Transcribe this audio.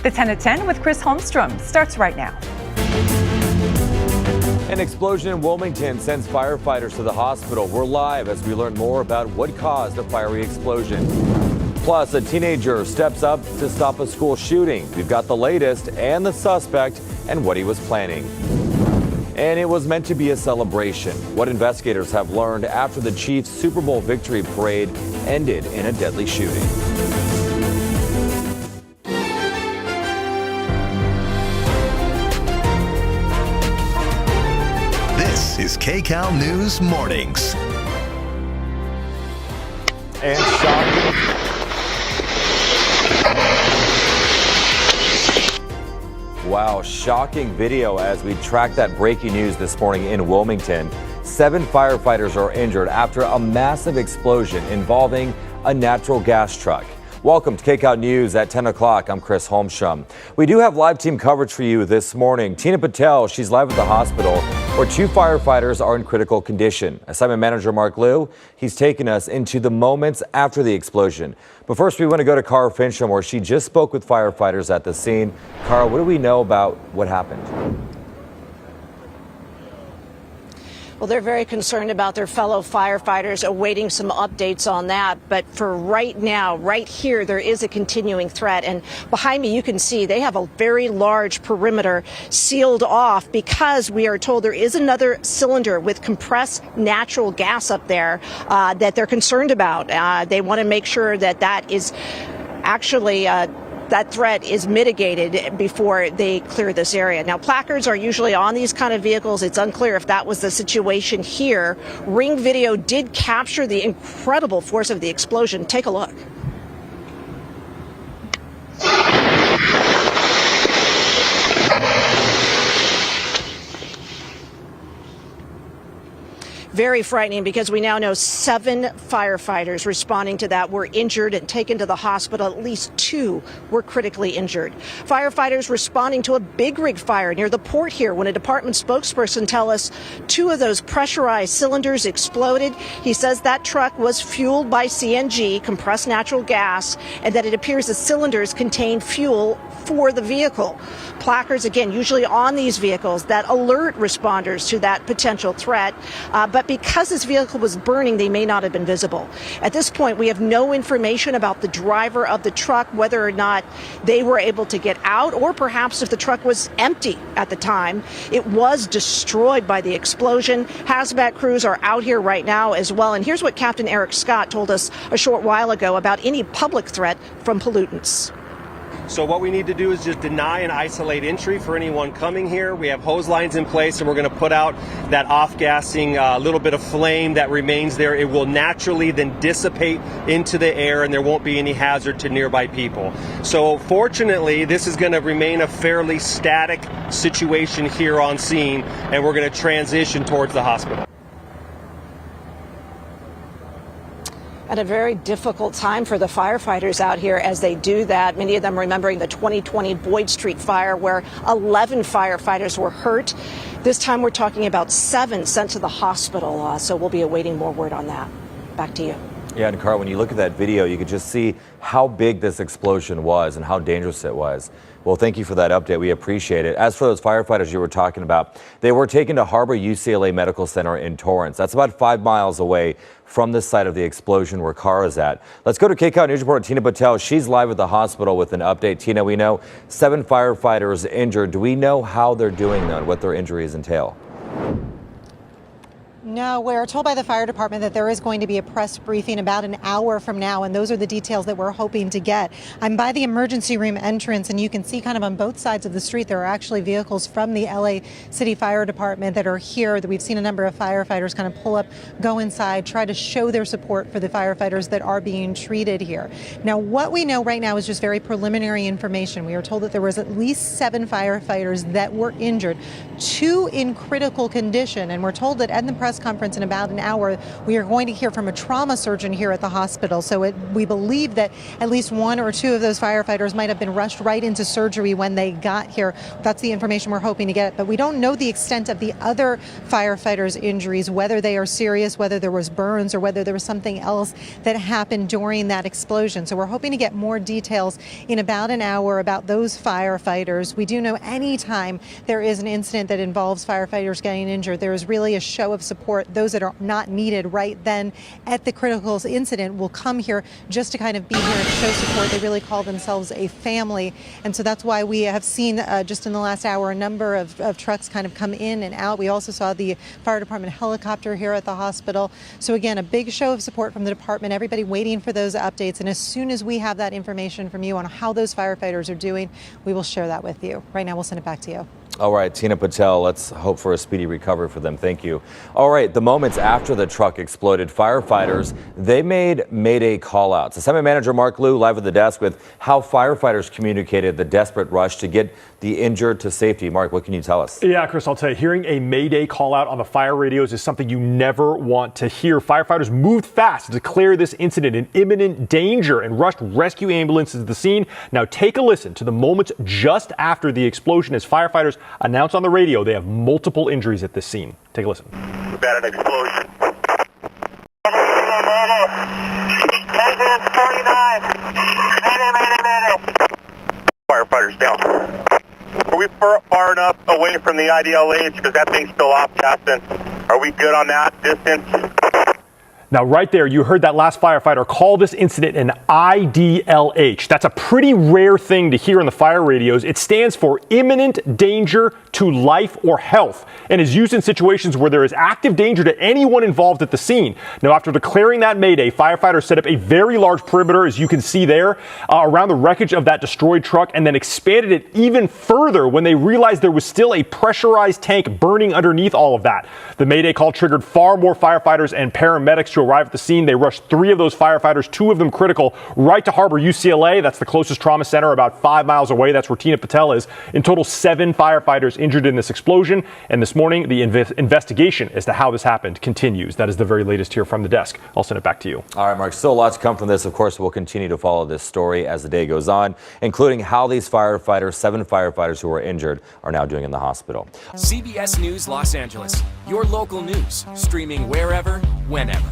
The 10 at 10 with Chris Holmstrom starts right now. An explosion in Wilmington sends firefighters to the hospital. We're live as we learn more about what caused a fiery explosion. Plus, a teenager steps up to stop a school shooting. We've got the latest and the suspect and what he was planning. And it was meant to be a celebration. What investigators have learned after the Chiefs' Super Bowl victory parade ended in a deadly shooting. This is KCAL News Mornings. And shocking. Wow, shocking video as we track that breaking news this morning in Wilmington. 7 firefighters are injured after a massive explosion involving a natural gas truck. Welcome to KCAL News at 10 o'clock. I'm Chris Holmstrom. We do have live team coverage for you this morning. Tina Patel, she's live at the hospital where 2 firefighters are in critical condition. Assignment manager Mark Liu, he's taken us into the moments after the explosion. But first, we want to go to Cara Fincham, where she just spoke with firefighters at the scene. Cara, what do we know about what happened? Well, they're very concerned about their fellow firefighters, awaiting some updates on that. But for right now, right here, there is a continuing threat. And behind me, you can see they have a very large perimeter sealed off because we are told there is another cylinder with compressed natural gas up there that they're concerned about. They want to make sure that that is actually that threat is mitigated before they clear this area. Now, placards are usually on these kind of vehicles. It's unclear if that was the situation here. Ring video did capture the incredible force of the explosion. Take a look. Very frightening because we now know 7 firefighters responding to that were injured and taken to the hospital. At least 2 were critically injured. Firefighters responding to a big rig fire near the port here when a department spokesperson tell us 2 of those pressurized cylinders exploded. He says that truck was fueled by CNG, compressed natural gas, and that it appears the cylinders contain fuel for the vehicle. Placards, again, usually on these vehicles that alert responders to that potential threat. But because this vehicle was burning, they may not have been visible. At this point, we have no information about the driver of the truck, whether or not they were able to get out, or perhaps if the truck was empty at the time. It was destroyed by the explosion. Hazmat crews are out here right now as well. And here's what Captain Eric Scott told us a short while ago about any public threat from pollutants. So what we need to do is just deny and isolate entry for anyone coming here. We have hose lines in place, and we're going to put out that off-gassing little bit of flame that remains there. It will naturally then dissipate into the air, and there won't be any hazard to nearby people. So fortunately, this is going to remain a fairly static situation here on scene, and we're going to transition towards the hospital. At a very difficult time for the firefighters out here as they do that. Many of them remembering the 2020 Boyd Street fire where 11 firefighters were hurt. This time we're talking about 7 sent to the hospital. So we'll be awaiting more word on that. Back to you. Yeah, and Carl, when you look at that video, you could just see how big this explosion was and how dangerous it was. Well, thank you for that update. We appreciate it. As for those firefighters you were talking about, they were taken to Harbor UCLA Medical Center in Torrance. That's about 5 miles away from the site of the explosion where Cara's at. Let's go to KCAL News reporter Tina Patel. She's live at the hospital with an update. Tina, we know 7 firefighters injured. Do we know how they're doing, though, and what their injuries entail? No, we're told by the fire department that there is going to be a press briefing about an hour from now, and those are the details that we're hoping to get. I'm by the emergency room entrance, and you can see kind of on both sides of the street there are actually vehicles from the LA City Fire Department that are here. That we've seen a number of firefighters kind of pull up, go inside, try to show their support for the firefighters that are being treated here. Now, what we know right now is just very preliminary information. We are told that there was at least 7 firefighters that were injured, 2 in critical condition, and we're told that at the press conference in about an hour, we are going to hear from a trauma surgeon here at the hospital. So we believe that at least one or two of those firefighters might have been rushed right into surgery when they got here. That's the information we're hoping to get. But we don't know the extent of the other firefighters' injuries, whether they are serious, whether there was burns, or whether there was something else that happened during that explosion. So we're hoping to get more details in about an hour about those firefighters. We do know anytime there is an incident that involves firefighters getting injured, there is really a show of support. Those that are not needed right then at the critical incident will come here just to kind of be here and show support. They really call themselves a family. And so that's why we have seen just in the last hour a number of trucks kind of come in and out. We also saw the fire department helicopter here at the hospital. So again, a big show of support from the department, everybody waiting for those updates. And as soon as we have that information from you on how those firefighters are doing, we will share that with you. Right now, we'll send it back to you. All right, Tina Patel, let's hope for a speedy recovery for them. Thank you. All right, the moments after the truck exploded, firefighters, they made Mayday call-outs. Assignment Manager Mark Liu live at the desk with how firefighters communicated the desperate rush to get the injured to safety. Mark, what can you tell us? Yeah, Chris, I'll tell you, hearing a Mayday call-out on the fire radios is something you never want to hear. Firefighters moved fast to declare this incident in imminent danger and rushed rescue ambulances to the scene. Now take a listen to the moments just after the explosion as firefighters announced on the radio they have multiple injuries at this scene. Take a listen. We've had an explosion. 49. Firefighters down. Are we far enough away from the IDLH because that thing's still off, Captain? Are we good on that distance? Now, right there, you heard that last firefighter call this incident an IDLH. That's a pretty rare thing to hear on the fire radios. It stands for imminent danger to life or health and is used in situations where there is active danger to anyone involved at the scene. Now, after declaring that Mayday, firefighters set up a very large perimeter, as you can see there, around the wreckage of that destroyed truck and then expanded it even further when they realized there was still a pressurized tank burning underneath all of that. The Mayday call triggered far more firefighters and paramedics to arrive at the scene. They rushed 3 of those firefighters, 2 of them critical, right to Harbor UCLA. That's the closest trauma center, about 5 miles away. That's where Tina Patel is. In total, 7 firefighters injured in this explosion. And this morning, the investigation as to how this happened continues. That is the very latest here from the desk. I'll send it back to you. All right, Mark, still lots to come from this. Of course, we'll continue to follow this story as the day goes on, including how these firefighters, 7 firefighters who were injured, are now doing in the hospital. CBS News Los Angeles, your local news, streaming wherever, whenever.